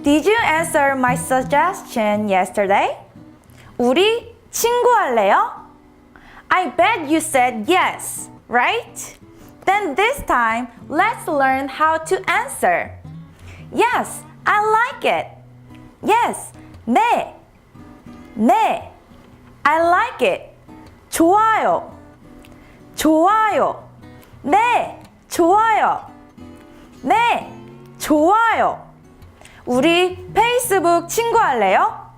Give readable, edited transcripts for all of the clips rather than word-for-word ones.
Did you answer my suggestion yesterday? 우리 친구할래요? I bet you said yes, right? Then this time, let's learn how to answer. Yes, I like it. Yes, 네. 네. I like it. 좋아요. 좋아요. 네, 좋아요. 네, 좋아요. 우리 페이스북 친구할래요?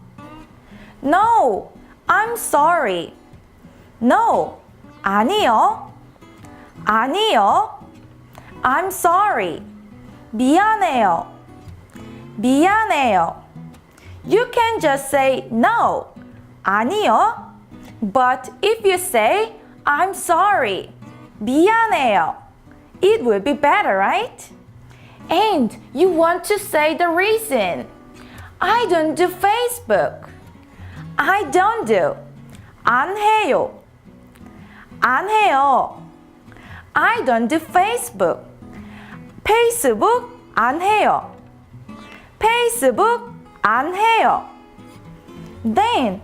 No, I'm sorry. No, 아니요. 아니요. I'm sorry. 미안해요. 미안해요. You can just say no. 아니요. But if you say I'm sorry. 미안해요. It will be better, right? And you want to say the reason. I don't do Facebook. I don't do. 안 해요. 안 해요. I don't do Facebook. 페이스북 안 해요. 페이스북 안 해요. Then,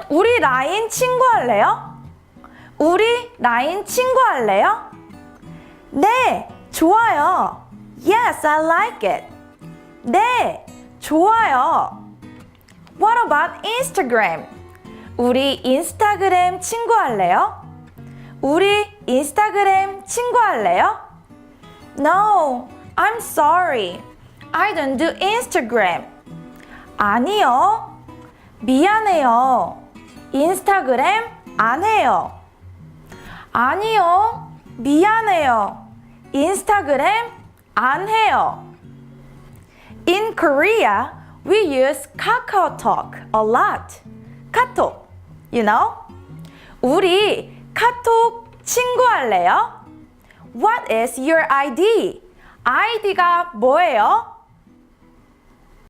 우리 라인 친구할래요? 우리 라인 친구할래요? 네, 좋아요. Yes, I like it. 네, 좋아요. What about Instagram? 우리 인스타그램 친구할래요? 우리 인스타그램 친구할래요? No, I'm sorry. I don't do Instagram. 아니요. 미안해요. 인스타그램 안 해요. 아니요. 미안해요. 인스타그램 안 해요. In Korea, we use KakaoTalk a lot. 카톡, you know? 우리 카톡 친구할래요? What is your ID? 아이디가 뭐예요?